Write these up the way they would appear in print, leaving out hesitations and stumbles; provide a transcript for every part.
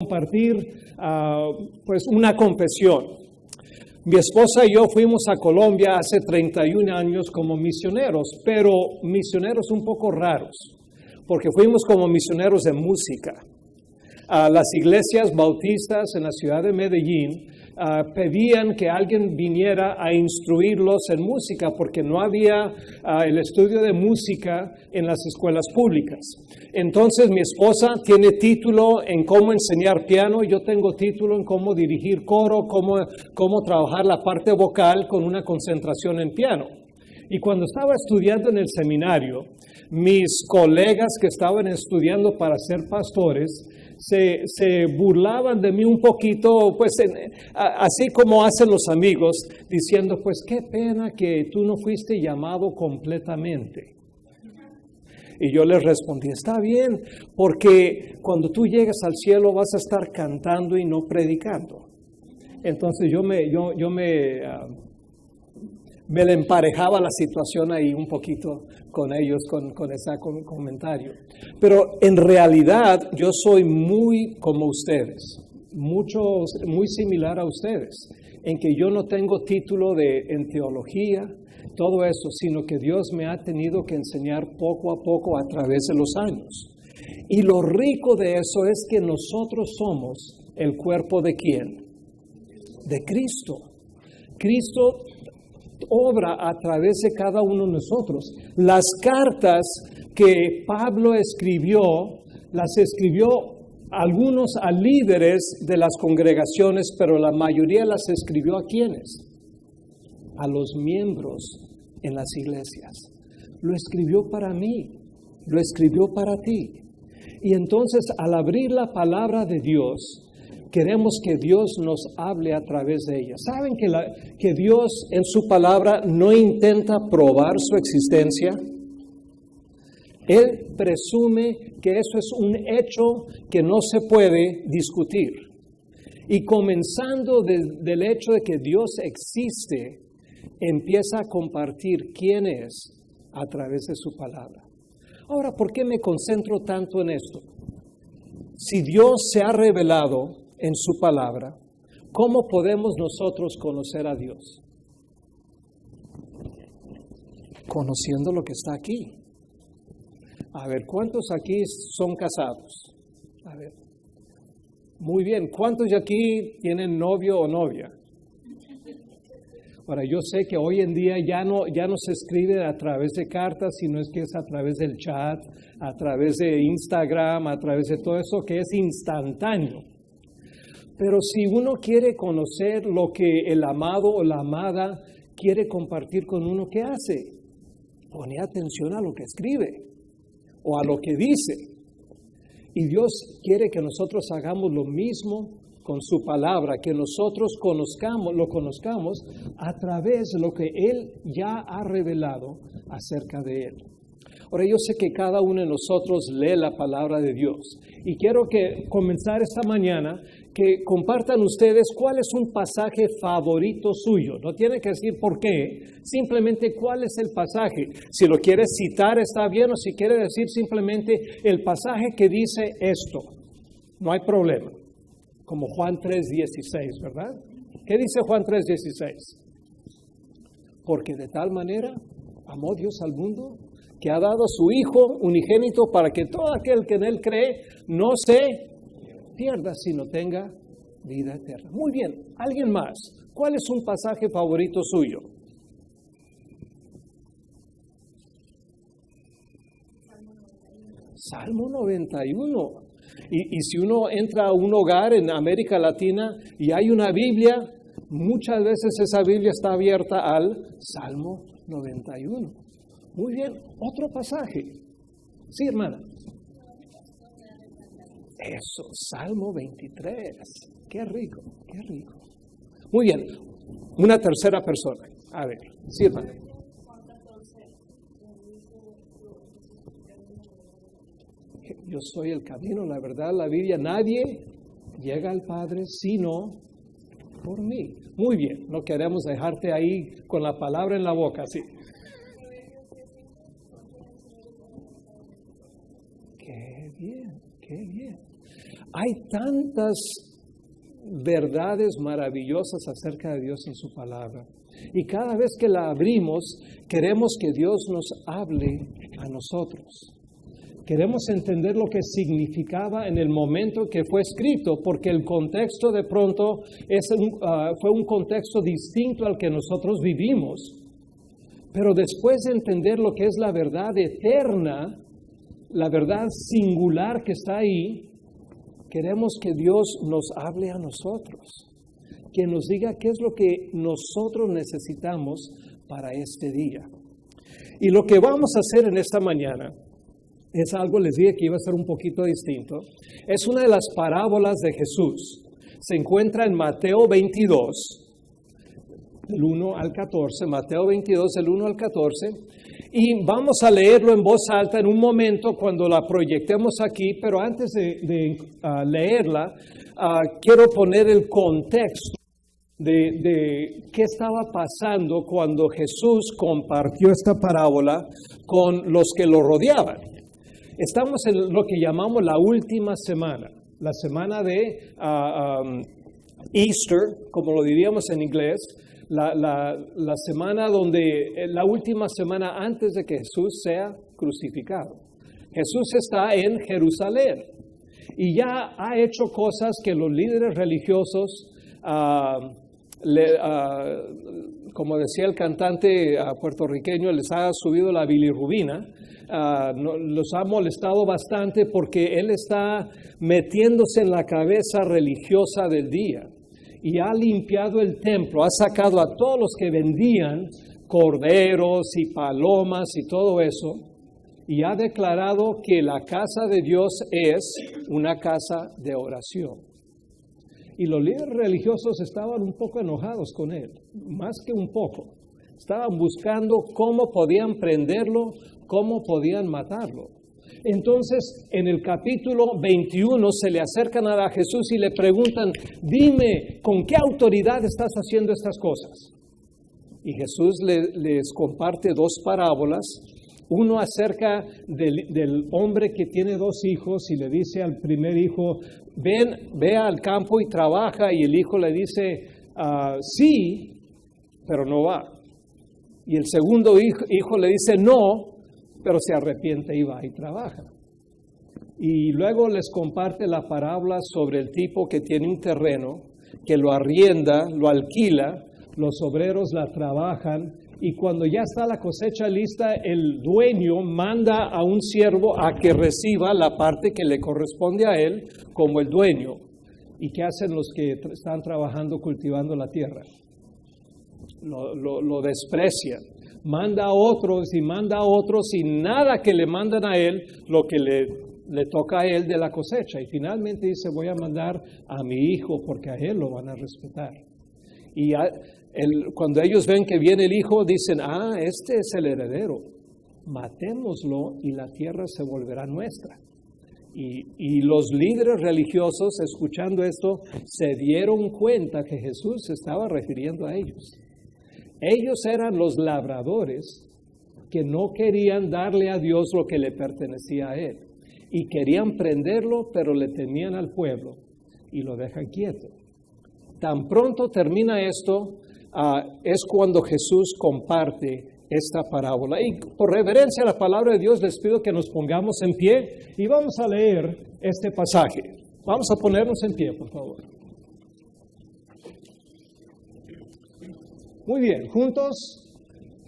Compartir pues una confesión. Mi esposa y yo fuimos a Colombia hace 31 años como misioneros, pero misioneros un poco raros, porque fuimos como misioneros de música. Las iglesias bautistas en la ciudad de Medellín pedían que alguien viniera a instruirlos en música porque no había el estudio de música en las escuelas públicas. Entonces mi esposa tiene título en cómo enseñar piano, yo tengo título en cómo dirigir coro, cómo trabajar la parte vocal con una concentración en piano. Y cuando estaba estudiando en el seminario, mis colegas que estaban estudiando para ser pastores se burlaban de mí un poquito, pues así como hacen los amigos, diciendo, pues qué pena que tú no fuiste llamado completamente. Y yo les respondí, está bien, porque cuando tú llegues al cielo vas a estar cantando y no predicando. Entonces yo me le emparejaba la situación ahí un poquito con ellos, con ese comentario. Pero en realidad yo soy muy como ustedes, muy similar a ustedes, en que yo no tengo título en teología, todo eso, sino que Dios me ha tenido que enseñar poco a poco a través de los años. Y lo rico de eso es que nosotros somos el cuerpo ¿de quién? De Cristo. Cristo obra a través de cada uno de nosotros. Las cartas que Pablo escribió, las escribió algunos a líderes de las congregaciones, pero la mayoría las escribió ¿a quiénes? A los miembros en las iglesias. Lo escribió para mí, lo escribió para ti. Y entonces al abrir la palabra de Dios, queremos que Dios nos hable a través de ella. ¿Saben que Dios en su palabra no intenta probar su existencia? Él presume que eso es un hecho que no se puede discutir. Y comenzando del hecho de que Dios existe, empieza a compartir quién es a través de su palabra. Ahora, ¿por qué me concentro tanto en esto? Si Dios se ha revelado en su palabra, ¿cómo podemos nosotros conocer a Dios? Conociendo lo que está aquí. A ver, ¿cuántos aquí son casados? A ver. Muy bien, ¿cuántos de aquí tienen novio o novia? Ahora, yo sé que hoy en día ya no se escribe a través de cartas, sino es que es a través del chat, a través de Instagram, a través de todo eso que es instantáneo. Pero si uno quiere conocer lo que el amado o la amada quiere compartir con uno, ¿qué hace? Pone atención a lo que escribe o a lo que dice. Y Dios quiere que nosotros hagamos lo mismo con su palabra, que nosotros lo conozcamos a través de lo que Él ya ha revelado acerca de Él. Ahora, yo sé que cada uno de nosotros lee la palabra de Dios y quiero comenzar esta mañana que compartan ustedes cuál es un pasaje favorito suyo. No tienen que decir por qué, simplemente cuál es el pasaje. Si lo quiere citar está bien, o si quiere decir simplemente el pasaje que dice esto. No hay problema. Como Juan 3:16, ¿verdad? ¿Qué dice Juan 3:16? Porque de tal manera amó Dios al mundo, que ha dado a su Hijo unigénito para que todo aquel que en Él cree no se pierda, sino tenga vida eterna. Muy bien, ¿alguien más? ¿Cuál es un pasaje favorito suyo? Salmo 91. Y si uno entra a un hogar en América Latina y hay una Biblia, muchas veces esa Biblia está abierta al Salmo 91. Muy bien, otro pasaje. Sí, hermana. Eso, Salmo 23. Qué rico, qué rico. Muy bien, una tercera persona. A ver, sí, hermana. Yo soy el camino, la verdad, la vida. Nadie llega al Padre sino por mí. Muy bien, no queremos dejarte ahí con la palabra en la boca, sí. Qué bien, qué bien. Hay tantas verdades maravillosas acerca de Dios en su palabra. Y cada vez que la abrimos, queremos que Dios nos hable a nosotros. Queremos entender lo que significaba en el momento que fue escrito, porque el contexto de pronto fue un contexto distinto al que nosotros vivimos. Pero después de entender lo que es la verdad eterna, la verdad singular que está ahí, queremos que Dios nos hable a nosotros, que nos diga qué es lo que nosotros necesitamos para este día. Y lo que vamos a hacer en esta mañana es algo, les dije que iba a ser un poquito distinto. Es una de las parábolas de Jesús. Se encuentra en Mateo 22, del 1 al 14, Mateo 22, del 1 al 14. Y vamos a leerlo en voz alta en un momento cuando la proyectemos aquí, pero antes de leerla, quiero poner el contexto de qué estaba pasando cuando Jesús compartió esta parábola con los que lo rodeaban. Estamos en lo que llamamos la última semana, la semana de Easter, como lo diríamos en inglés, la semana la última semana antes de que Jesús sea crucificado. Jesús está en Jerusalén y ya ha hecho cosas que los líderes religiosos, como decía el cantante puertorriqueño, les ha subido la bilirrubina. Los ha molestado bastante porque él está metiéndose en la cabeza religiosa del día y ha limpiado el templo, ha sacado a todos los que vendían corderos y palomas y todo eso y ha declarado que la casa de Dios es una casa de oración. Y los líderes religiosos estaban un poco enojados con él, más que un poco. Estaban buscando cómo podían prenderlo, cómo podían matarlo. Entonces, en el capítulo 21 se le acercan a Jesús y le preguntan, dime, ¿con qué autoridad estás haciendo estas cosas? Y Jesús les comparte dos parábolas. Uno acerca del hombre que tiene dos hijos y le dice al primer hijo, ve al campo y trabaja, y el hijo le dice, sí, pero no va. Y el segundo hijo le dice, no, pero se arrepiente y va y trabaja. Y luego les comparte la parábola sobre el tipo que tiene un terreno, que lo arrienda, lo alquila, los obreros la trabajan, y cuando ya está la cosecha lista, el dueño manda a un siervo a que reciba la parte que le corresponde a él como el dueño. ¿Y qué hacen los que están trabajando, cultivando la tierra? Lo desprecian. Manda a otros y nada que le mandan a él lo que le toca a él de la cosecha. Y finalmente dice, voy a mandar a mi hijo porque a él lo van a respetar. Y cuando ellos ven que viene el hijo, dicen, este es el heredero, matémoslo y la tierra se volverá nuestra. Y los líderes religiosos, escuchando esto, se dieron cuenta que Jesús se estaba refiriendo a ellos. Ellos eran los labradores que no querían darle a Dios lo que le pertenecía a Él. Y querían prenderlo, pero le temían al pueblo y lo dejan quieto. Tan pronto termina esto, es cuando Jesús comparte esta parábola. Y por reverencia a la palabra de Dios, les pido que nos pongamos en pie y vamos a leer este pasaje. Vamos a ponernos en pie, por favor. Muy bien, juntos,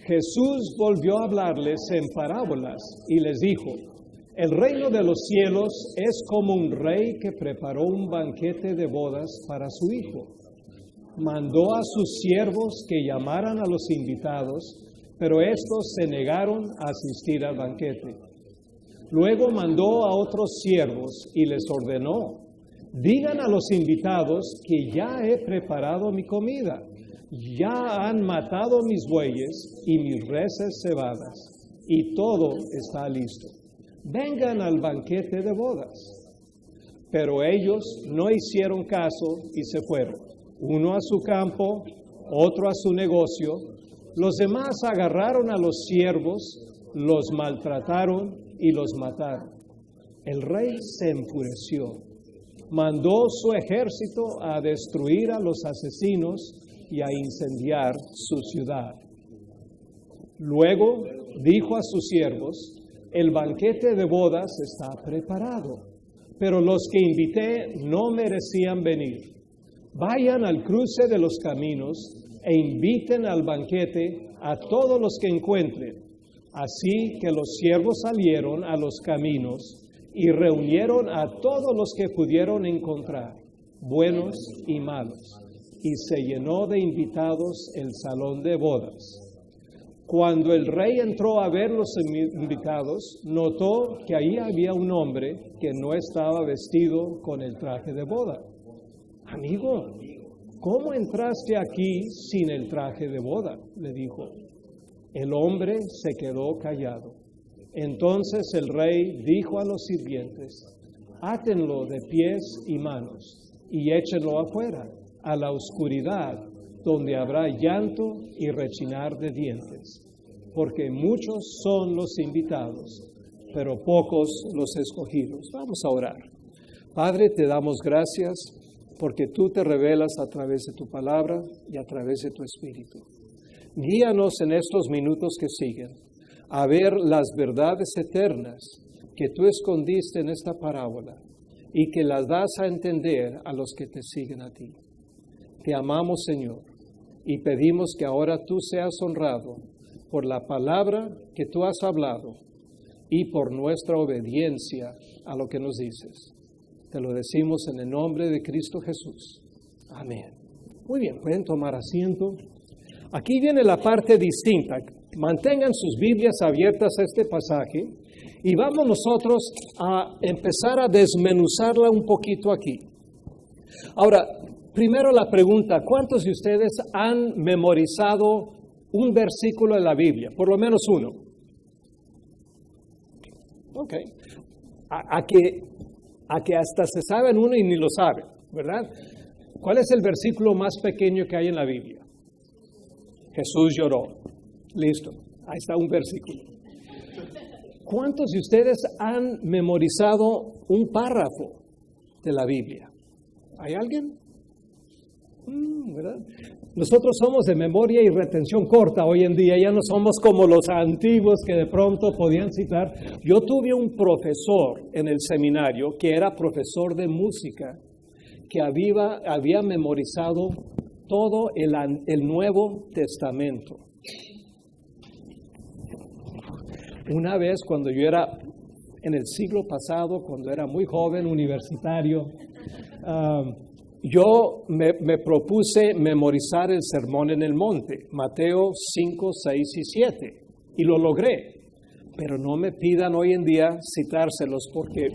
Jesús volvió a hablarles en parábolas y les dijo, el reino de los cielos es como un rey que preparó un banquete de bodas para su hijo. Mandó a sus siervos que llamaran a los invitados, pero estos se negaron a asistir al banquete. Luego mandó a otros siervos y les ordenó, digan a los invitados que ya he preparado mi comida. Ya han matado mis bueyes y mis reses cebadas, y todo está listo. Vengan al banquete de bodas. Pero ellos no hicieron caso y se fueron, uno a su campo, otro a su negocio. Los demás agarraron a los siervos, los maltrataron y los mataron. El rey se enfureció mandó su ejército a destruir a los asesinos y a incendiar su ciudad. Luego dijo a sus siervos, el banquete de bodas está preparado, pero los que invité no merecían venir. Vayan al cruce de los caminos e inviten al banquete a todos los que encuentren. Así que los siervos salieron a los caminos y reunieron a todos los que pudieron encontrar, buenos y malos, y se llenó de invitados el salón de bodas. Cuando el rey entró a ver los invitados, notó que ahí había un hombre que no estaba vestido con el traje de boda. Amigo, ¿cómo entraste aquí sin el traje de boda?, le dijo. El hombre se quedó callado. Entonces el rey dijo a los sirvientes, átenlo de pies y manos y échenlo afuera, a la oscuridad, donde habrá llanto y rechinar de dientes, porque muchos son los invitados, pero pocos los escogidos. Vamos a orar. Padre, te damos gracias porque tú te revelas a través de tu palabra y a través de tu Espíritu. Guíanos en estos minutos que siguen a ver las verdades eternas que tú escondiste en esta parábola y que las das a entender a los que te siguen a ti. Te amamos, Señor, y pedimos que ahora tú seas honrado por la palabra que tú has hablado y por nuestra obediencia a lo que nos dices. Te lo decimos en el nombre de Cristo Jesús. Amén. Muy bien, pueden tomar asiento. Aquí viene la parte distinta. Mantengan sus Biblias abiertas a este pasaje y vamos nosotros a empezar a desmenuzarla un poquito aquí. Ahora, primero la pregunta, ¿cuántos de ustedes han memorizado un versículo de la Biblia? Por lo menos uno. Ok. A que hasta se saben uno y ni lo saben, ¿verdad? ¿Cuál es el versículo más pequeño que hay en la Biblia? Jesús lloró. Listo. Ahí está un versículo. ¿Cuántos de ustedes han memorizado un párrafo de la Biblia? ¿Hay alguien? ¿Verdad? Nosotros somos de memoria y retención corta hoy en día, ya no somos como los antiguos que de pronto podían citar. Yo tuve un profesor en el seminario que era profesor de música, que había memorizado todo el Nuevo Testamento. Una vez cuando yo era en el siglo pasado, cuando era muy joven, universitario, yo me propuse memorizar el Sermón en el Monte, Mateo 5, 6 y 7, y lo logré. Pero no me pidan hoy en día citárselos porque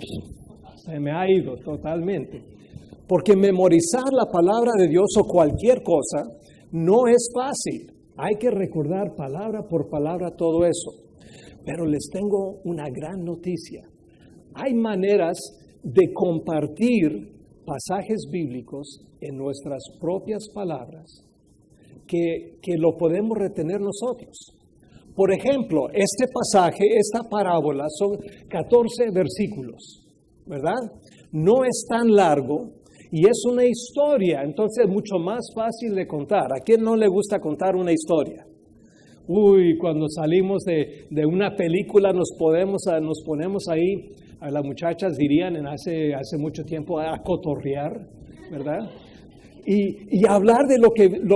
se me ha ido totalmente. Porque memorizar la palabra de Dios o cualquier cosa no es fácil. Hay que recordar palabra por palabra todo eso. Pero les tengo una gran noticia. Hay maneras de compartir pasajes bíblicos en nuestras propias palabras que lo podemos retener nosotros. Por ejemplo, este pasaje, esta parábola, son 14 versículos, ¿verdad? No es tan largo y es una historia, entonces es mucho más fácil de contar. ¿A quién no le gusta contar una historia? Cuando salimos de una película nos ponemos ahí, a las muchachas dirían hace mucho tiempo, a cotorrear, ¿verdad? Y hablar de lo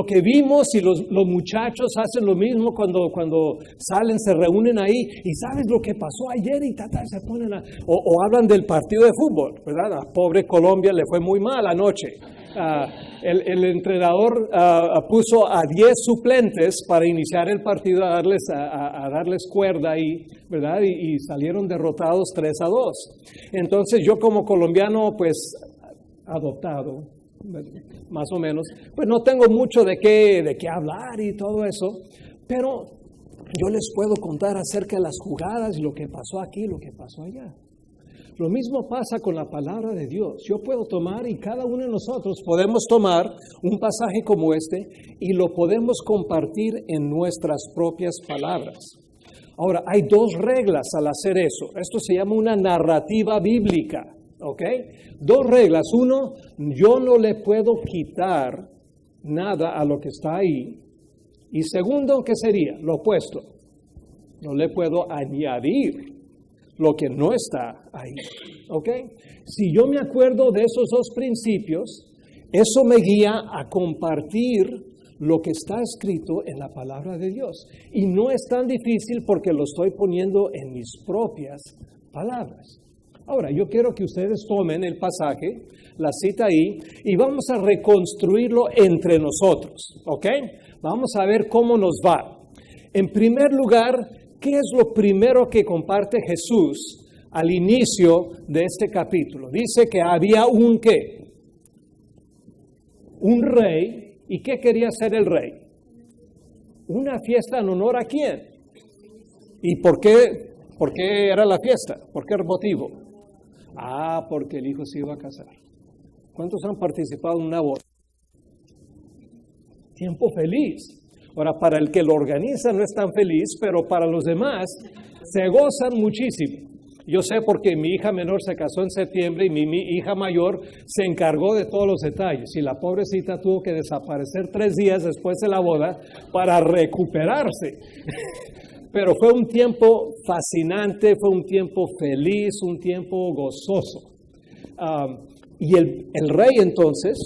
que vimos, y los muchachos hacen lo mismo cuando salen, se reúnen ahí, y sabes lo que pasó ayer, y se ponen o hablan del partido de fútbol, ¿verdad? A pobre Colombia le fue muy mal anoche. El entrenador puso a 10 suplentes para iniciar el partido, a darles cuerda ahí, ¿verdad? Y salieron derrotados 3-2. Entonces yo como colombiano, pues adoptado, más o menos, pues no tengo mucho de qué hablar y todo eso, pero yo les puedo contar acerca de las jugadas y lo que pasó aquí, lo que pasó allá. Lo mismo pasa con la palabra de Dios. Yo puedo tomar, y cada uno de nosotros podemos tomar un pasaje como este y lo podemos compartir en nuestras propias palabras. Ahora, hay dos reglas al hacer eso. Esto se llama una narrativa bíblica. ¿Ok? Dos reglas. Uno, yo no le puedo quitar nada a lo que está ahí. Y segundo, ¿qué sería? Lo opuesto. No le puedo añadir lo que no está ahí. ¿Ok? Si yo me acuerdo de esos dos principios, eso me guía a compartir lo que está escrito en la palabra de Dios. Y no es tan difícil porque lo estoy poniendo en mis propias palabras. Ahora, yo quiero que ustedes tomen el pasaje, la cita ahí, y vamos a reconstruirlo entre nosotros, ¿ok? Vamos a ver cómo nos va. En primer lugar, ¿qué es lo primero que comparte Jesús al inicio de este capítulo? Dice que había un ¿qué? Un rey. ¿Y qué quería hacer el rey? Una fiesta en honor ¿a quién? ¿Y por qué era la fiesta? ¿Por qué motivo? Porque el hijo se iba a casar. ¿Cuántos han participado en una boda? Tiempo feliz. Ahora, para el que lo organiza no es tan feliz, pero para los demás se gozan muchísimo. Yo sé porque mi hija menor se casó en septiembre y mi hija mayor se encargó de todos los detalles. Y la pobrecita tuvo que desaparecer 3 días después de la boda para recuperarse. Pero fue un tiempo fascinante, fue un tiempo feliz, un tiempo gozoso. Y el rey entonces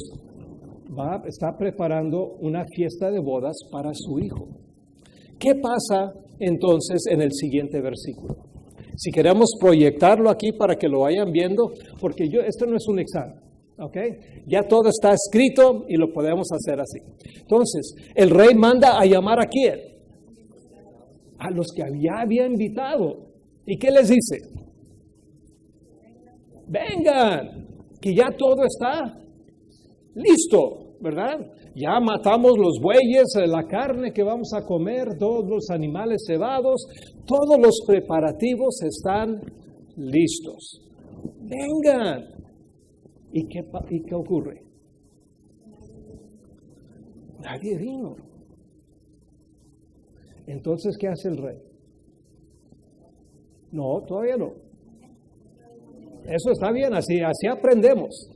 está preparando una fiesta de bodas para su hijo. ¿Qué pasa entonces en el siguiente versículo? Si queremos proyectarlo aquí para que lo vayan viendo, porque esto no es un examen, ¿ok? Ya todo está escrito y lo podemos hacer así. Entonces, el rey manda a llamar ¿a quién? A los que había invitado. ¿Y qué les dice? Vengan, que ya todo está listo, ¿verdad? Ya matamos los bueyes, la carne que vamos a comer, todos los animales cebados, todos los preparativos están listos. Vengan. ¿Y qué ocurre? Nadie vino. Entonces, ¿qué hace el rey? No, todavía no. Eso está bien, así aprendemos.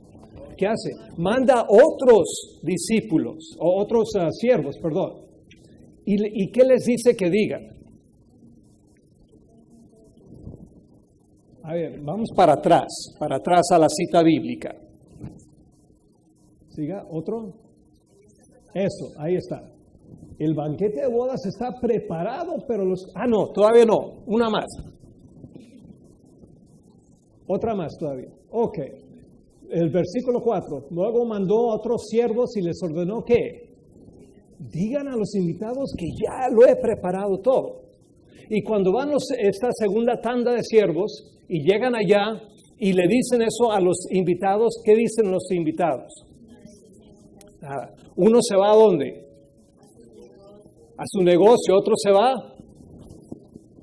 ¿Qué hace? Manda otros discípulos, o otros siervos, perdón. ¿Y qué les dice que digan? A ver, vamos para atrás a la cita bíblica. Siga, otro. Eso, ahí está. El banquete de bodas está preparado, pero no, todavía no. Una más. Otra más todavía. Ok. El versículo 4. Luego mandó a otros siervos y les ordenó que digan a los invitados que ya lo he preparado todo. Y cuando van esta segunda tanda de siervos y llegan allá y le dicen eso a los invitados, ¿qué dicen los invitados? Nada. Uno se va ¿a dónde? A su negocio, otro se va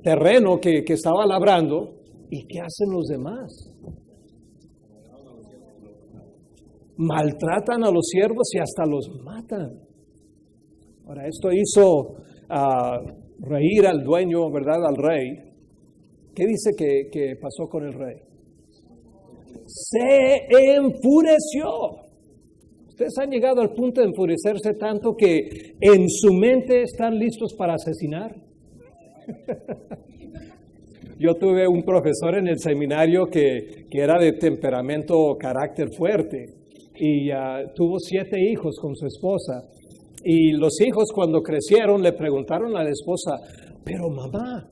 terreno que estaba labrando. ¿Y qué hacen los demás? Maltratan a los siervos y hasta los matan. Ahora, esto hizo reír al dueño, ¿verdad? Al rey. ¿Qué dice que pasó con el rey? Se enfureció. Ustedes han llegado al punto de enfurecerse tanto que en su mente están listos para asesinar. Yo tuve un profesor en el seminario que era de temperamento, carácter fuerte, y tuvo 7 hijos con su esposa. Y los hijos cuando crecieron le preguntaron a la esposa, pero mamá,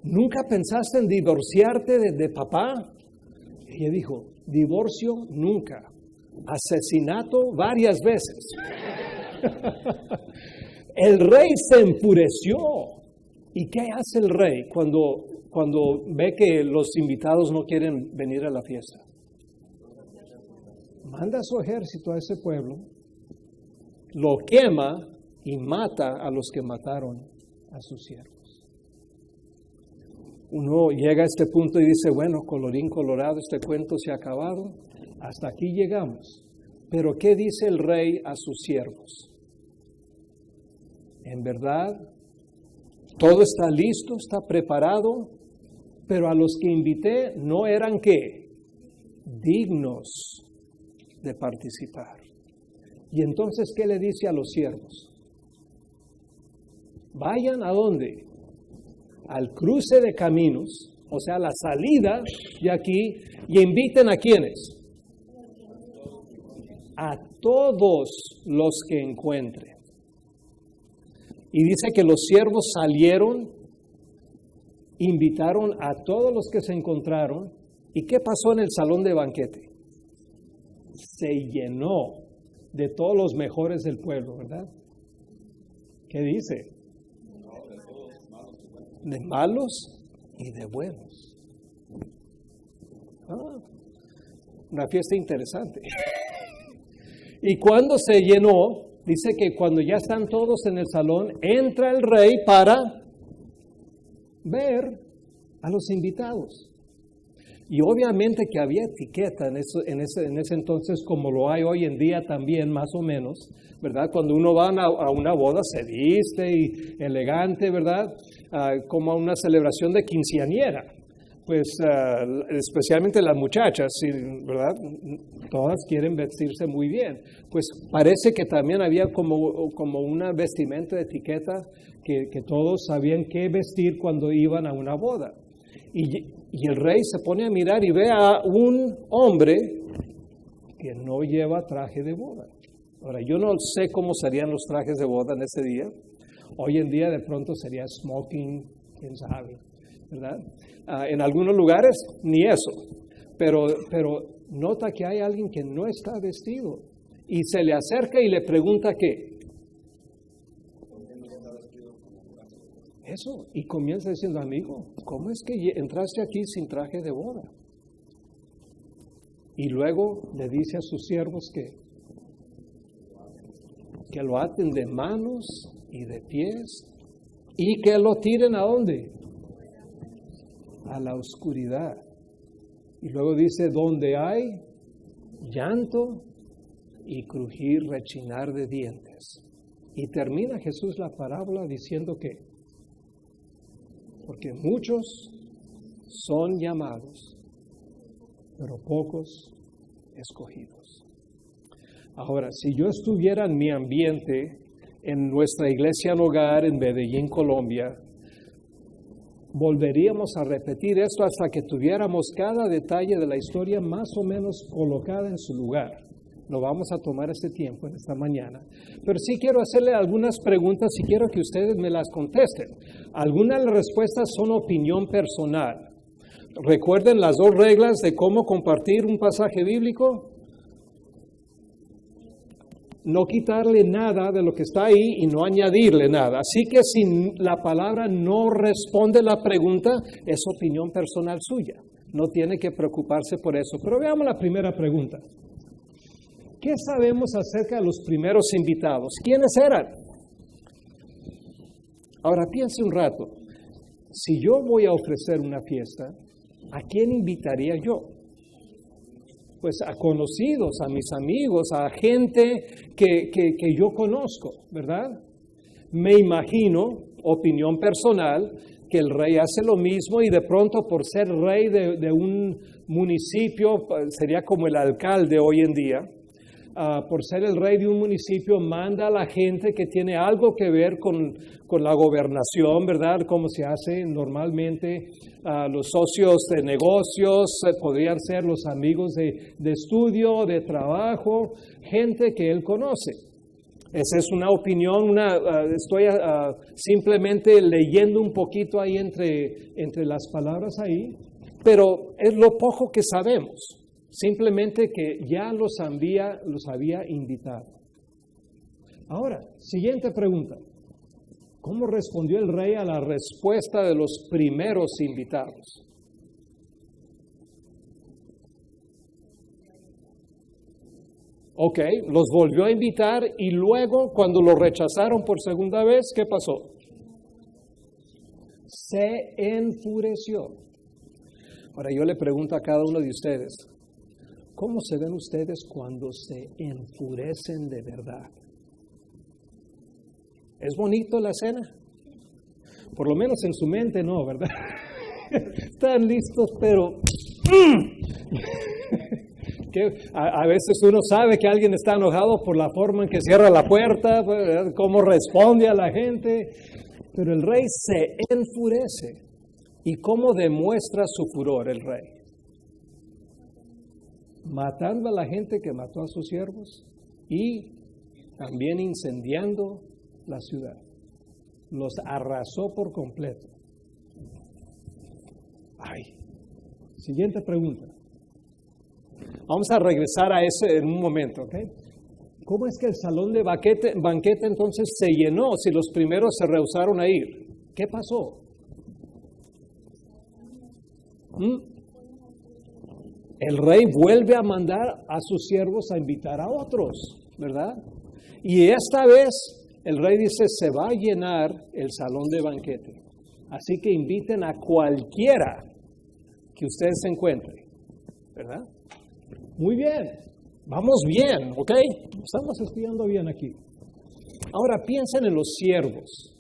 ¿nunca pensaste en divorciarte de papá? Y ella dijo, divorcio nunca, asesinato varias veces. El rey se enfureció. ¿Y qué hace el rey cuando ve que los invitados no quieren venir a la fiesta? Manda a su ejército a ese pueblo, lo quema y mata a los que mataron a sus siervos. Uno llega a este punto y dice, bueno, colorín colorado, este cuento se ha acabado, hasta aquí llegamos. Pero ¿qué dice el rey a sus siervos? En verdad, todo está listo, está preparado, pero a los que invité no eran ¿qué? dignos de participar. Y entonces, ¿qué le dice a los siervos? Vayan ¿a dónde? Al cruce de caminos, o sea, la salida de aquí, y inviten ¿a quiénes? A todos los que encuentren. Y dice que los siervos salieron, invitaron a todos los que se encontraron. ¿Y qué pasó en el salón de banquete? Se llenó de todos los mejores del pueblo, ¿verdad? ¿Qué dice? De malos y de buenos. Una fiesta interesante. Y cuando se llenó, dice que cuando ya están todos en el salón, entra el rey para ver a los invitados. Y obviamente que había etiqueta en ese entonces, como lo hay hoy en día también, más o menos, ¿verdad? Cuando uno va a una boda se viste y elegante, ¿verdad? Como a una celebración de quinceañera. Pues especialmente las muchachas, ¿verdad? Todas quieren vestirse muy bien. Pues parece que también había como una vestimenta de etiqueta que todos sabían qué vestir cuando iban a una boda. Y el rey se pone a mirar y ve a un hombre que no lleva traje de boda. Ahora, yo no sé cómo serían los trajes de boda en ese día. Hoy en día de pronto sería smoking, quién sabe, ¿verdad? En algunos lugares ni eso. Pero nota que hay alguien que no está vestido. Y se le acerca y le pregunta qué. Eso, y comienza diciendo, amigo, ¿cómo es que entraste aquí sin traje de boda? Y luego le dice a sus siervos que lo aten de manos y de pies y que lo tiren ¿a dónde? A la oscuridad. Y luego dice, donde hay llanto y crujir, rechinar de dientes. Y termina Jesús la parábola diciendo que porque muchos son llamados, pero pocos escogidos. Ahora, si yo estuviera en mi ambiente, en nuestra iglesia en hogar en Medellín, Colombia, volveríamos a repetir esto hasta que tuviéramos cada detalle de la historia más o menos colocada en su lugar. No vamos a tomar este tiempo en esta mañana. Pero sí quiero hacerle algunas preguntas y quiero que ustedes me las contesten. Algunas de las respuestas son opinión personal. Recuerden las dos reglas de cómo compartir un pasaje bíblico. No quitarle nada de lo que está ahí y no añadirle nada. Así que si la palabra no responde la pregunta, es opinión personal suya. No tiene que preocuparse por eso. Pero veamos la primera pregunta. ¿Qué sabemos acerca de los primeros invitados? ¿Quiénes eran? Ahora piense un rato. Si yo voy a ofrecer una fiesta, ¿a quién invitaría yo? Pues a conocidos, a mis amigos, a gente que yo conozco, ¿verdad? Me imagino, opinión personal, que el rey hace lo mismo y de pronto por ser rey de un municipio, sería como el alcalde hoy en día, por ser el rey de un municipio, manda a la gente que tiene algo que ver con la gobernación, ¿verdad? Como se hace normalmente. Los socios de negocios podrían ser los amigos de estudio, de trabajo, gente que él conoce. Esa es una opinión, estoy simplemente leyendo un poquito ahí entre las palabras ahí, pero es lo poco que sabemos. Simplemente que ya los había invitado. Ahora, siguiente pregunta. ¿Cómo respondió el rey a la respuesta de los primeros invitados? Ok, los volvió a invitar y luego cuando lo rechazaron por segunda vez, ¿qué pasó? Se enfureció. Ahora yo le pregunto a cada uno de ustedes, ¿cómo se ven ustedes cuando se enfurecen de verdad? ¿Es bonito la cena? Por lo menos en su mente no, ¿verdad? Están listos, pero Que a veces uno sabe que alguien está enojado por la forma en que cierra la puerta, cómo responde a la gente, pero el rey se enfurece. ¿Y cómo demuestra su furor el rey? Matando a la gente que mató a sus siervos y también incendiando la ciudad. Los arrasó por completo. Ay. Siguiente pregunta. Vamos a regresar a ese en un momento, ¿ok? ¿Cómo es que el salón de banquete entonces se llenó si los primeros se rehusaron a ir? ¿Qué pasó? El rey vuelve a mandar a sus siervos a invitar a otros, ¿verdad? Y esta vez el rey dice, se va a llenar el salón de banquete. Así que inviten a cualquiera que ustedes se encuentren, ¿verdad? Muy bien, vamos bien, ¿ok? Estamos estudiando bien aquí. Ahora piensen en los siervos.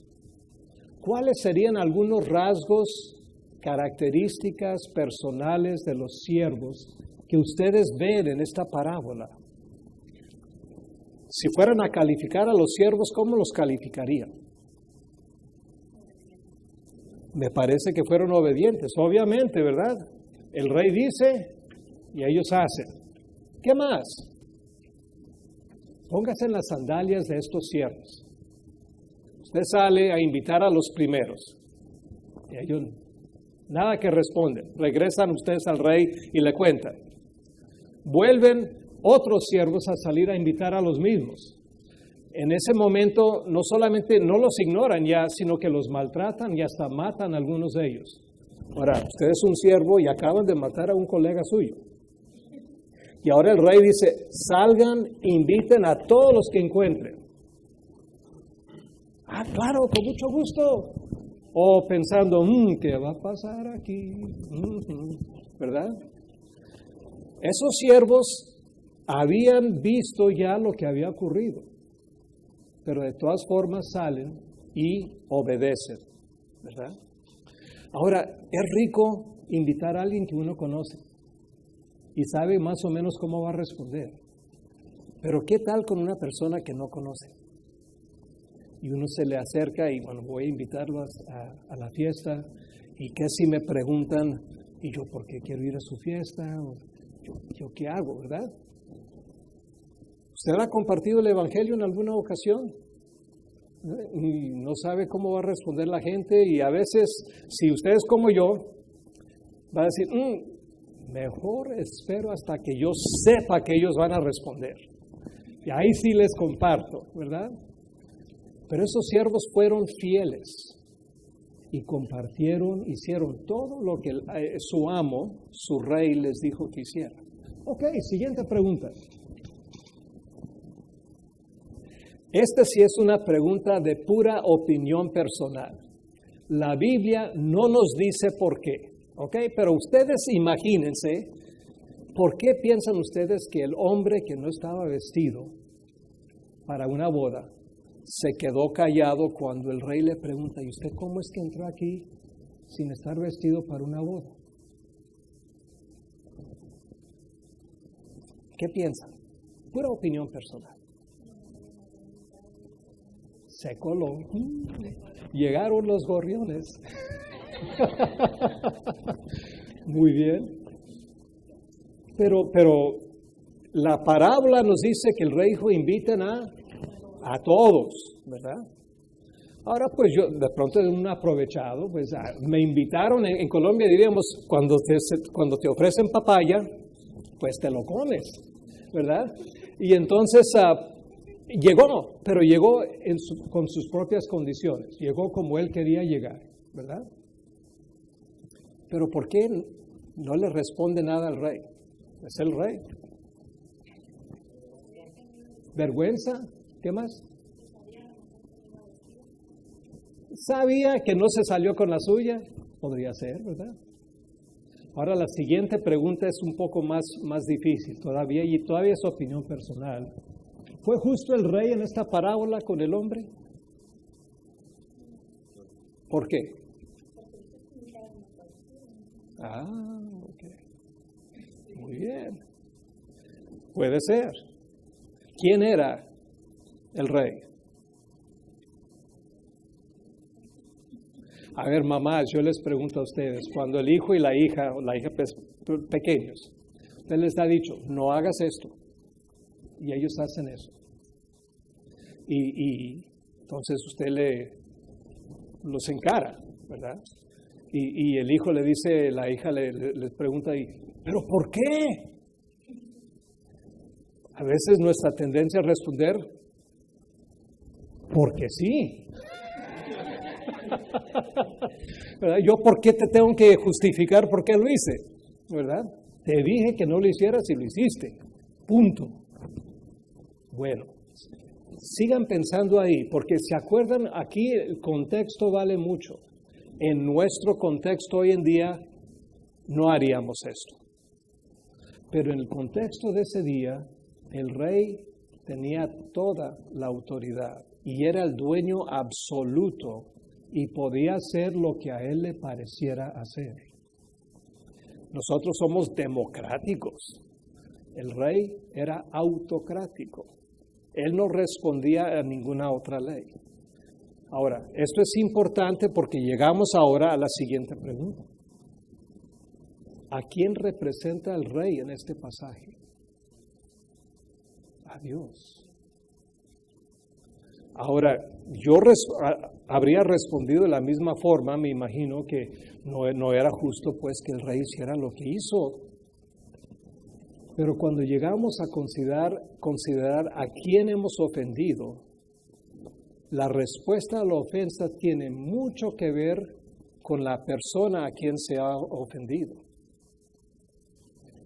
¿Cuáles serían algunos rasgos, características personales de los siervos que ustedes ven en esta parábola? Si fueran a calificar a los siervos, ¿cómo los calificarían? Me parece que fueron obedientes, obviamente, ¿verdad? El rey dice y ellos hacen. ¿Qué más? Póngase en las sandalias de estos siervos. Usted sale a invitar a los primeros. Y ellos nada que responden. Regresan ustedes al rey y le cuentan. Vuelven otros siervos a salir a invitar a los mismos. En ese momento no solamente no los ignoran ya, sino que los maltratan y hasta matan a algunos de ellos. Ahora, usted es un siervo y acaban de matar a un colega suyo. Y ahora el rey dice, salgan, inviten a todos los que encuentren. Ah, claro, con mucho gusto. O pensando, ¿qué va a pasar aquí? ¿Verdad? Esos siervos habían visto ya lo que había ocurrido, pero de todas formas salen y obedecen, ¿verdad? Ahora, es rico invitar a alguien que uno conoce y sabe más o menos cómo va a responder. Pero ¿qué tal con una persona que no conoce? Y uno se le acerca y, bueno, voy a invitarlos a la fiesta. ¿Y qué si me preguntan? ¿Y yo por qué quiero ir a su fiesta? ¿Yo qué hago, verdad? ¿Usted ha compartido el Evangelio en alguna ocasión? Y no sabe cómo va a responder la gente. Y a veces, si usted es como yo, va a decir, mejor espero hasta que yo sepa que ellos van a responder. Y ahí sí les comparto, ¿verdad? Pero esos siervos fueron fieles y compartieron, hicieron todo lo que su amo, su rey, les dijo que hicieran. Ok, siguiente pregunta. Esta sí es una pregunta de pura opinión personal. La Biblia no nos dice por qué. ¿Ok? Pero ustedes imagínense, ¿por qué piensan ustedes que el hombre que no estaba vestido para una boda se quedó callado cuando el rey le pregunta, ¿y usted cómo es que entró aquí sin estar vestido para una boda? ¿Qué piensan? Pura opinión personal. Se coló. Llegaron los gorriones. Muy bien. Pero la parábola nos dice que el rey dijo, inviten a todos, ¿verdad? Ahora pues yo de pronto de un aprovechado, pues me invitaron, en Colombia diríamos, cuando te ofrecen papaya, pues te lo comes, ¿verdad? Y entonces llegó, pero llegó con sus propias condiciones, llegó como él quería llegar, ¿verdad? Pero ¿por qué no le responde nada al rey? Es el rey. ¿Vergüenza? ¿Qué más? ¿Sabía que no se salió con la suya? Podría ser, ¿verdad? Ahora la siguiente pregunta es un poco más difícil todavía, y todavía es opinión personal. ¿Fue justo el rey en esta parábola con el hombre? ¿Por qué? Ok. Muy bien. Puede ser. ¿Quién era el rey? A ver, mamás, yo les pregunto a ustedes, cuando el hijo y la hija, o la hija pequeños, usted les ha dicho, no hagas esto, y ellos hacen eso. Y entonces usted los encara, ¿verdad? Y el hijo le dice, la hija les pregunta, ¿pero por qué? A veces nuestra tendencia es responder, porque sí. ¿Verdad? Yo, ¿por qué te tengo que justificar por qué lo hice? ¿Verdad? Te dije que no lo hicieras y lo hiciste. Punto. Bueno, sigan pensando ahí, porque se acuerdan, aquí el contexto vale mucho. En nuestro contexto hoy en día no haríamos esto. Pero en el contexto de ese día, el rey tenía toda la autoridad y era el dueño absoluto y podía hacer lo que a él le pareciera hacer. Nosotros somos democráticos. El rey era autocrático. Él no respondía a ninguna otra ley. Ahora, esto es importante porque llegamos ahora a la siguiente pregunta. ¿A quién representa el rey en este pasaje? A Dios. Ahora, yo habría respondido de la misma forma, me imagino que no era justo pues que el rey hiciera lo que hizo. Pero cuando llegamos a considerar a quién hemos ofendido, la respuesta a la ofensa tiene mucho que ver con la persona a quien se ha ofendido.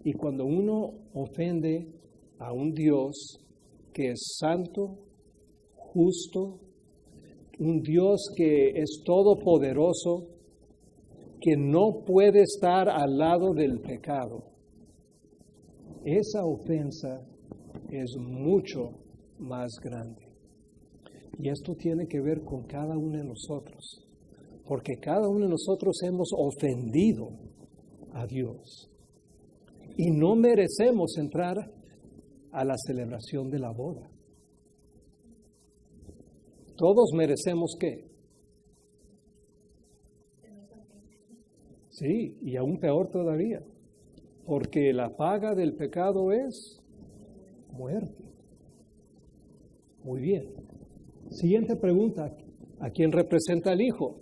Y cuando uno ofende a un Dios que es santo, justo, un Dios que es todopoderoso, que no puede estar al lado del pecado, esa ofensa es mucho más grande. Y esto tiene que ver con cada uno de nosotros, porque cada uno de nosotros hemos ofendido a Dios y no merecemos entrar a la celebración de la boda. Todos merecemos ¿qué? Sí, y aún peor todavía, porque la paga del pecado es muerte. Muy bien. Siguiente pregunta, ¿a quién representa el Hijo?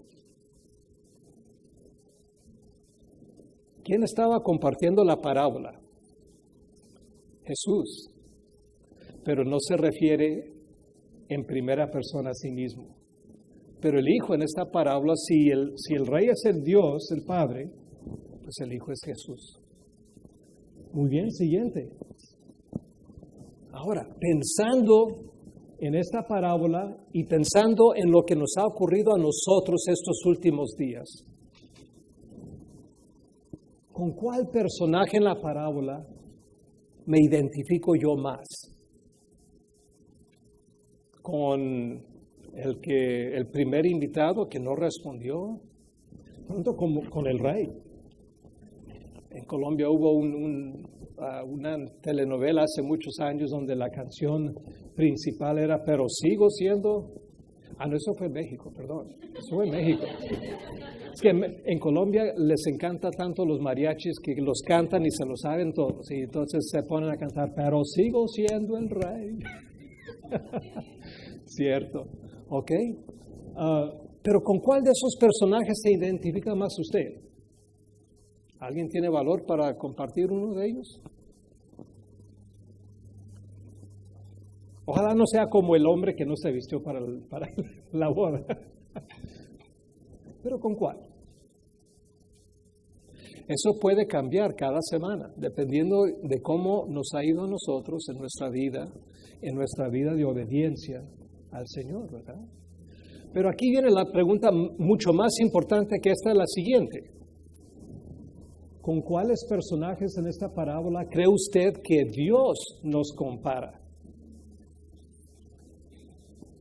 ¿Quién estaba compartiendo la parábola? Jesús, pero no se refiere en primera persona a sí mismo. Pero el Hijo en esta parábola, si el Rey es el Dios, el Padre, pues el Hijo es Jesús. Muy bien, siguiente. Ahora, pensando en esta parábola y pensando en lo que nos ha ocurrido a nosotros estos últimos días, ¿con cuál personaje en la parábola me identifico yo más? ¿Con el primer invitado que no respondió? Pronto con el rey. En Colombia hubo una telenovela hace muchos años donde la canción principal era "Pero sigo siendo". No, eso fue en México, perdón. Eso fue en México. Es que en Colombia les encanta tanto los mariachis que los cantan y se lo saben todos. Y entonces se ponen a cantar "Pero sigo siendo el rey". Cierto. ¿Ok? Pero ¿con cuál de esos personajes se identifica más usted? ¿Alguien tiene valor para compartir uno de ellos? Ojalá no sea como el hombre que no se vistió para la boda. ¿Pero con cuál? Eso puede cambiar cada semana, dependiendo de cómo nos ha ido a nosotros en nuestra vida de obediencia al Señor, ¿verdad? Pero aquí viene la pregunta mucho más importante que esta, la siguiente. ¿Con cuáles personajes en esta parábola cree usted que Dios nos compara?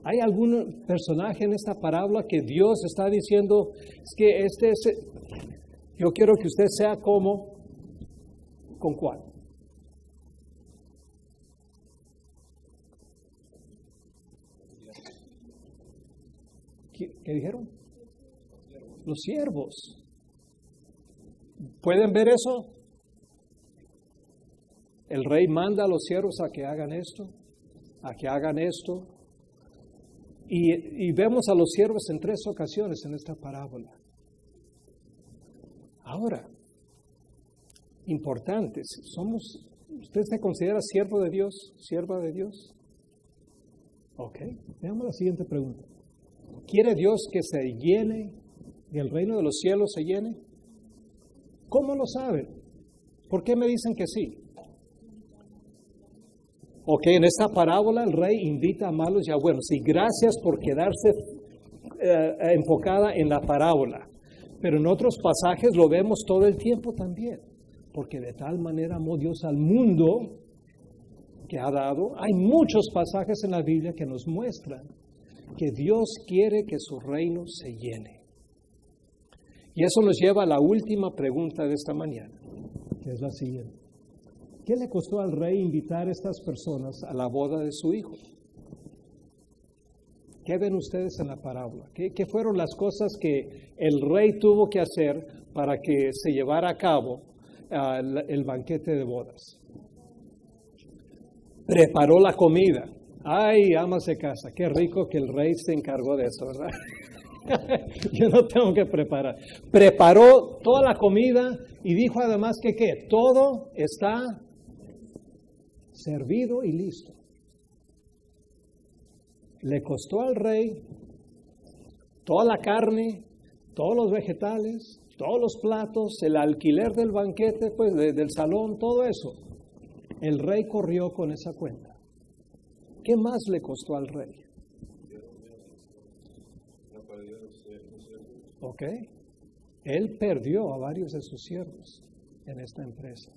¿Hay algún personaje en esta parábola que Dios está diciendo, es que yo quiero que usted sea como, ¿con cuál? ¿Qué dijeron? Los siervos. ¿Pueden ver eso? El rey manda a los siervos a que hagan esto, a que hagan esto. Y vemos a los siervos en 3 ocasiones en esta parábola. Ahora, importantes, ¿usted se considera siervo de Dios, sierva de Dios? Ok, veamos la siguiente pregunta. ¿Quiere Dios que se llene, que el reino de los cielos se llene? ¿Cómo lo saben? ¿Por qué me dicen que sí? Ok, en esta parábola el rey invita a malos y a buenos. Y gracias por quedarse enfocada en la parábola. Pero en otros pasajes lo vemos todo el tiempo también. Porque de tal manera amó Dios al mundo que ha dado. Hay muchos pasajes en la Biblia que nos muestran que Dios quiere que su reino se llene. Y eso nos lleva a la última pregunta de esta mañana, que es la siguiente. ¿Qué le costó al rey invitar a estas personas a la boda de su hijo? ¿Qué ven ustedes en la parábola? ¿Qué fueron las cosas que el rey tuvo que hacer para que se llevara a cabo el banquete de bodas? Preparó la comida. Ay, amas de casa, qué rico que el rey se encargó de eso, ¿verdad? Yo no tengo que preparar. Preparó toda la comida y dijo además que ¿qué? Todo está servido y listo. Le costó al rey toda la carne, todos los vegetales, todos los platos, el alquiler del banquete, pues del salón, todo eso. El rey corrió con esa cuenta. ¿Qué más le costó al rey? Ok. Él perdió a varios de sus siervos en esta empresa.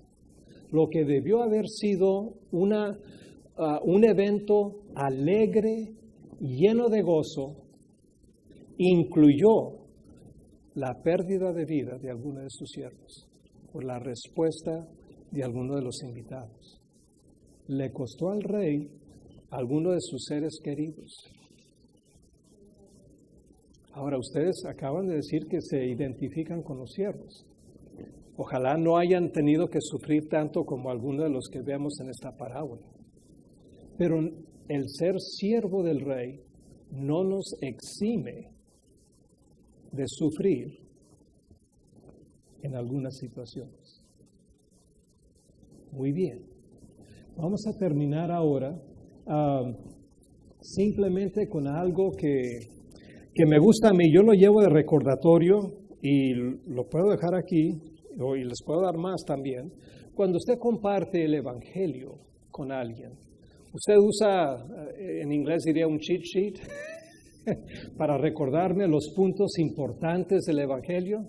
Lo que debió haber sido un evento alegre, lleno de gozo, incluyó la pérdida de vida de alguno de sus siervos por la respuesta de alguno de los invitados. Le costó al rey alguno de sus seres queridos. Ahora, ustedes acaban de decir que se identifican con los siervos. Ojalá no hayan tenido que sufrir tanto como algunos de los que vemos en esta parábola. Pero el ser siervo del rey no nos exime de sufrir en algunas situaciones. Muy bien. Vamos a terminar ahora simplemente con algo que me gusta a mí. Yo lo llevo de recordatorio y lo puedo dejar aquí y les puedo dar más también. Cuando usted comparte el evangelio con alguien, usted usa, en inglés diría un cheat sheet, para recordarme los puntos importantes del evangelio.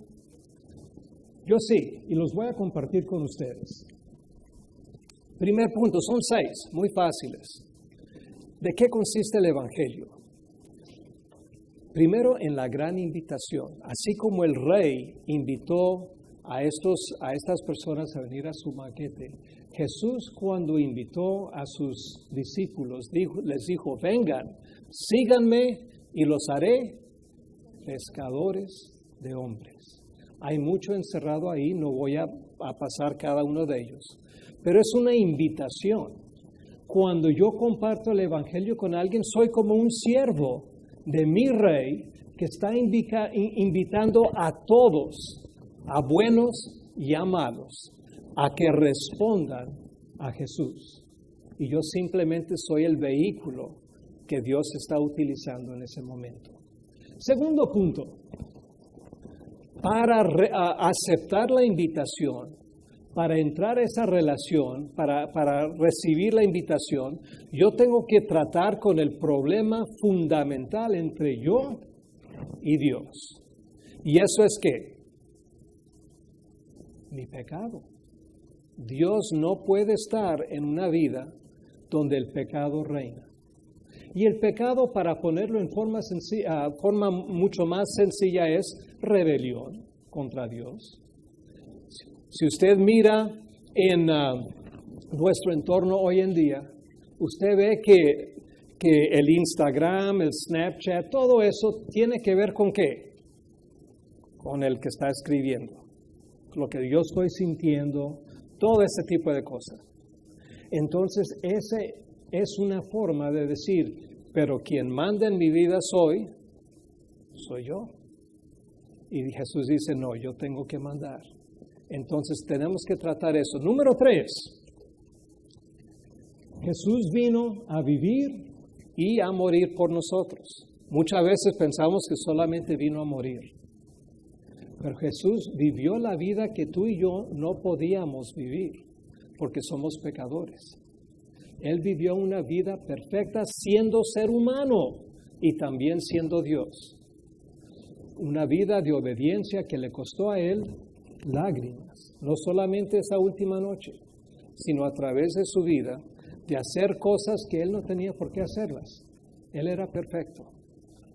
Yo sí, y los voy a compartir con ustedes. Primer punto, son 6, muy fáciles. ¿De qué consiste el evangelio? Primero, en la gran invitación. Así como el rey invitó a estas personas a venir a su banquete, Jesús, cuando invitó a sus discípulos, les dijo, vengan, síganme y los haré pescadores de hombres. Hay mucho encerrado ahí, no voy a pasar cada uno de ellos, pero es una invitación. Cuando yo comparto el evangelio con alguien, soy como un siervo de mi rey que está invitando a todos, a buenos y a malos, a que respondan a Jesús. Y yo simplemente soy el vehículo que Dios está utilizando en ese momento. Segundo punto, para aceptar la invitación, para entrar a esa relación, para recibir la invitación, yo tengo que tratar con el problema fundamental entre yo y Dios. ¿Y eso es qué? Mi pecado. Dios no puede estar en una vida donde el pecado reina. Y el pecado, para ponerlo en forma mucho más sencilla, es rebelión contra Dios. Si usted mira en nuestro entorno hoy en día, usted ve que el Instagram, el Snapchat, todo eso tiene que ver con ¿qué? Con el que está escribiendo, lo que yo estoy sintiendo, todo ese tipo de cosas. Entonces, ese es una forma de decir, pero quien manda en mi vida soy yo. Y Jesús dice, no, yo tengo que mandar. Entonces, tenemos que tratar eso. Número 3, Jesús vino a vivir y a morir por nosotros. Muchas veces pensamos que solamente vino a morir. Pero Jesús vivió la vida que tú y yo no podíamos vivir, porque somos pecadores. Él vivió una vida perfecta siendo ser humano y también siendo Dios. Una vida de obediencia que le costó a Él lágrimas, no solamente esa última noche, sino a través de su vida, de hacer cosas que Él no tenía por qué hacerlas. Él era perfecto,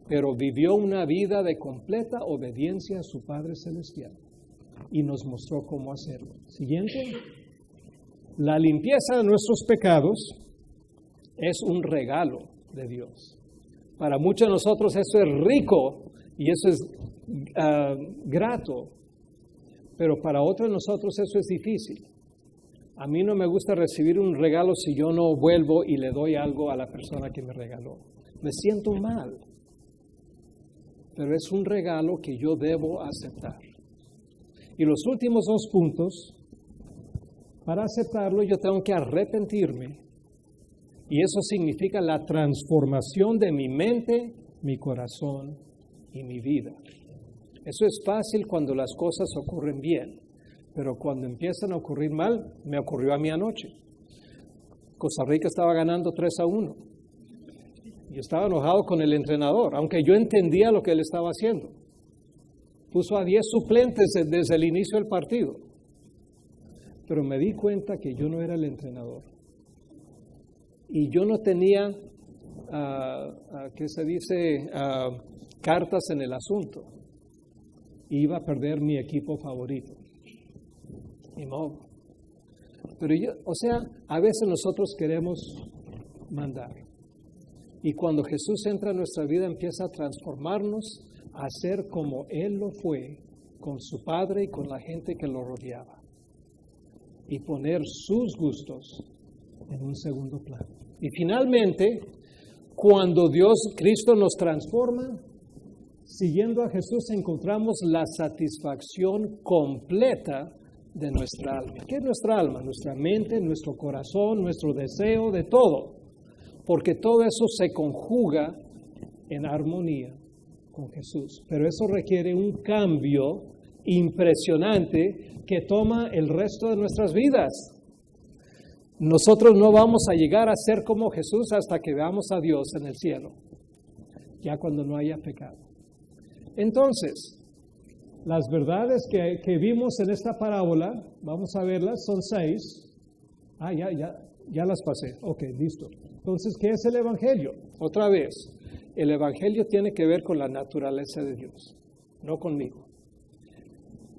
pero vivió una vida de completa obediencia a su Padre Celestial y nos mostró cómo hacerlo. Siguiente. La limpieza de nuestros pecados es un regalo de Dios. Para muchos de nosotros eso es rico y eso es grato, pero para otros de nosotros eso es difícil. A mí no me gusta recibir un regalo si yo no vuelvo y le doy algo a la persona que me regaló. Me siento mal, pero es un regalo que yo debo aceptar. Y los últimos 2 puntos, para aceptarlo yo tengo que arrepentirme, y eso significa la transformación de mi mente, mi corazón y mi vida. Eso es fácil cuando las cosas ocurren bien, pero cuando empiezan a ocurrir mal, me ocurrió a mí anoche. Costa Rica estaba ganando 3-1. Yo estaba enojado con el entrenador, aunque yo entendía lo que él estaba haciendo. Puso a 10 suplentes desde el inicio del partido. Pero me di cuenta que yo no era el entrenador. Y yo no tenía, ¿qué se dice? Cartas en el asunto. Iba a perder mi equipo favorito. Ni modo. Pero a veces nosotros queremos mandar. Y cuando Jesús entra en nuestra vida, empieza a transformarnos, a ser como Él lo fue, con su Padre y con la gente que lo rodeaba. Y poner sus gustos en un segundo plano. Y finalmente, cuando Cristo nos transforma, siguiendo a Jesús encontramos la satisfacción completa de nuestra alma. ¿Qué es nuestra alma? Nuestra mente, nuestro corazón, nuestro deseo, de todo. Porque todo eso se conjuga en armonía con Jesús. Pero eso requiere un cambio impresionante que toma el resto de nuestras vidas. Nosotros no vamos a llegar a ser como Jesús hasta que veamos a Dios en el cielo, ya cuando no haya pecado. Entonces, las verdades que vimos en esta parábola, vamos a verlas, son 6. Ya las pasé. Ok, listo. Entonces, ¿qué es el Evangelio? Otra vez, el Evangelio tiene que ver con la naturaleza de Dios, no conmigo.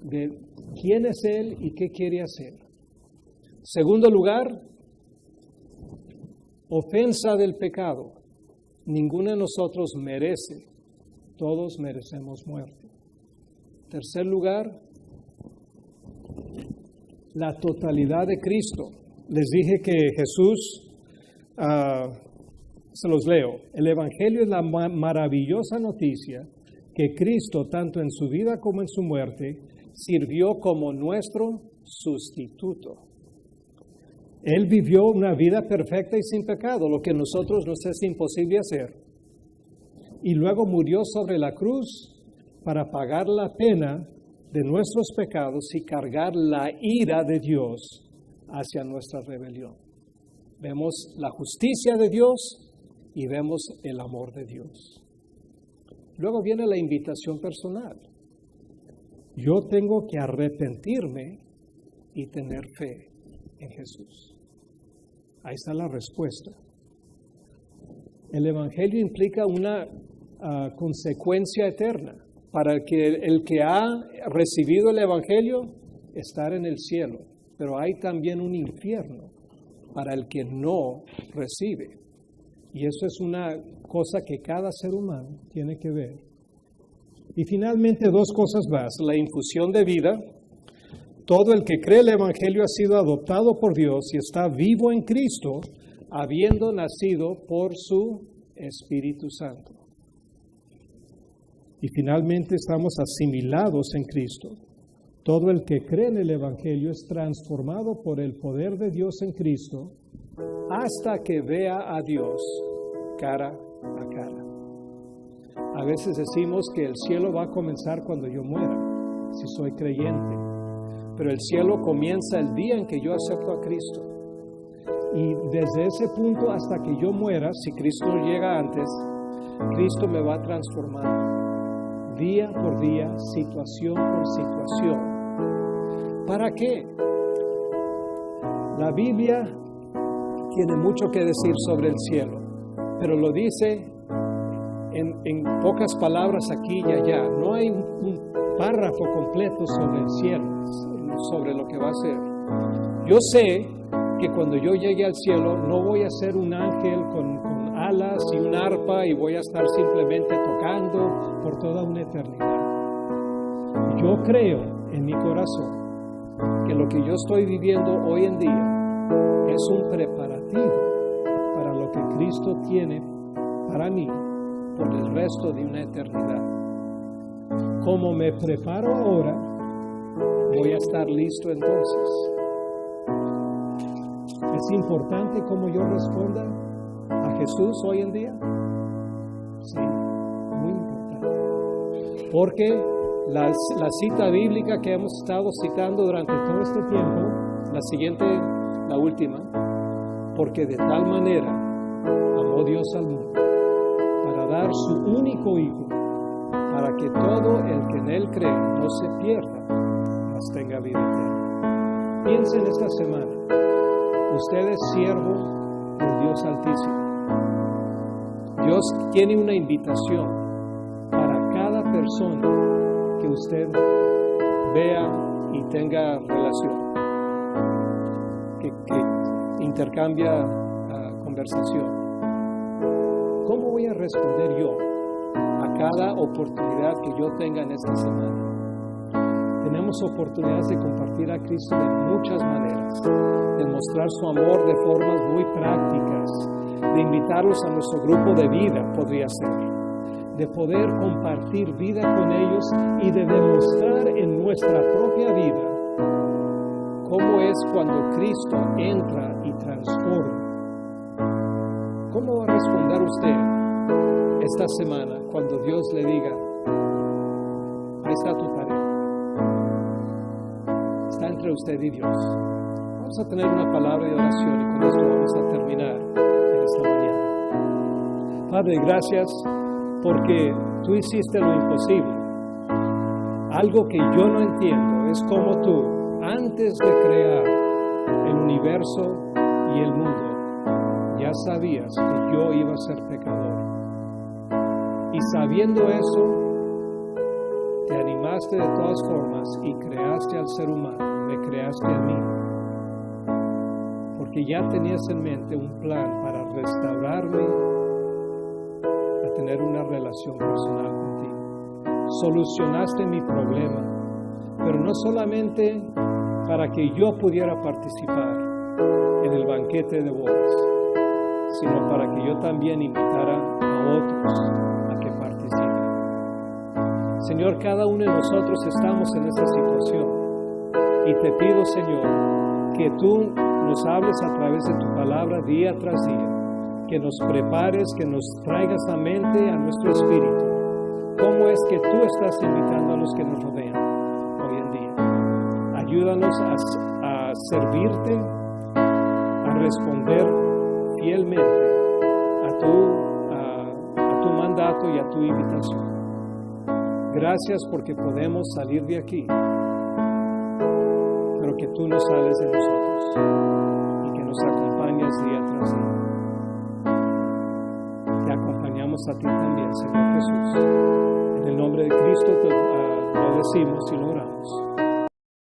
De quién es Él y qué quiere hacer. Segundo lugar, ofensa del pecado. Ninguno de nosotros merece, todos merecemos muerte. Tercer lugar, la totalidad de Cristo. Les dije que Jesús, se los leo, el Evangelio es la maravillosa noticia que Cristo, tanto en su vida como en su muerte, sirvió como nuestro sustituto. Él vivió una vida perfecta y sin pecado, lo que a nosotros nos es imposible hacer. Y luego murió sobre la cruz para pagar la pena de nuestros pecados y cargar la ira de Dios hacia nuestra rebelión. Vemos la justicia de Dios y vemos el amor de Dios. Luego viene la invitación personal. Yo tengo que arrepentirme y tener fe en Jesús. Ahí está la respuesta. El Evangelio implica una consecuencia eterna. Para el que ha recibido el Evangelio, estar en el cielo. Pero hay también un infierno para el que no recibe. Y eso es una cosa que cada ser humano tiene que ver. Y finalmente 2 cosas más. La infusión de vida. Todo el que cree el Evangelio ha sido adoptado por Dios y está vivo en Cristo, habiendo nacido por su Espíritu Santo. Y finalmente estamos asimilados en Cristo. Todo el que cree en el Evangelio es transformado por el poder de Dios en Cristo hasta que vea a Dios cara a cara. A veces decimos que el cielo va a comenzar cuando yo muera, si soy creyente. Pero el cielo comienza el día en que yo acepto a Cristo. Y desde ese punto hasta que yo muera, si Cristo no llega antes, Cristo me va transformando día por día, situación por situación. ¿Para qué? La Biblia tiene mucho que decir sobre el cielo, pero lo dice en pocas palabras aquí y allá. No hay un párrafo completo sobre el cielo, sobre lo que va a ser. Yo sé que cuando yo llegue al cielo no voy a ser un ángel con alas y un arpa y voy a estar simplemente tocando por toda una eternidad. Yo creo en mi corazón que lo que yo estoy viviendo hoy en día es un preparativo para lo que Cristo tiene para mí por el resto de una eternidad. Como me preparo ahora, voy a estar listo entonces. ¿Es importante cómo yo responda a Jesús hoy en día? Sí, muy importante. Porque la cita bíblica que hemos estado citando durante todo este tiempo, la última, porque de tal manera amó Dios al mundo, para dar su único Hijo, para que todo el que en Él cree no se pierda, mas tenga vida eterna. Piensen esta semana, usted es siervo del Dios Altísimo. Dios tiene una invitación para cada persona que usted vea y tenga relación, que intercambia conversación. ¿Cómo voy a responder yo a cada oportunidad que yo tenga en esta semana? Tenemos oportunidades de compartir a Cristo de muchas maneras, de mostrar su amor de formas muy prácticas, de invitarlos a nuestro grupo de vida, podría ser, de poder compartir vida con ellos y de demostrar en nuestra propia vida cómo es cuando Cristo entra y transforma. ¿Cómo va a responder usted esta semana cuando Dios le diga, ahí está tu tarea? Está entre usted y Dios. Vamos a tener una palabra de oración y con esto vamos a terminar en esta mañana. Padre, gracias porque tú hiciste lo imposible. Algo que yo no entiendo es cómo tú, antes de crear el universo y el mundo, ya sabías que yo iba a ser pecador. Y sabiendo eso, te animaste de todas formas y creaste al ser humano, me creaste a mí. Porque ya tenías en mente un plan para restaurarme a tener una relación personal contigo. Solucionaste mi problema, pero no solamente para que yo pudiera participar en el banquete de bodas, sino para que yo también invitara a otros a que participen. Señor, cada uno de nosotros estamos en esta situación y te pido, Señor, que tú nos hables a través de tu palabra día tras día, que nos prepares, que nos traigas a mente, a nuestro espíritu, cómo es que tú estás invitando a los que nos rodean hoy en día. Ayúdanos a servirte, a responder fielmente a tu mandato y a tu invitación. Gracias porque podemos salir de aquí, pero que tú no sales de nosotros y que nos acompañas día tras día. Te acompañamos a ti también, Señor Jesús. En el nombre de Cristo lo decimos y lo oramos.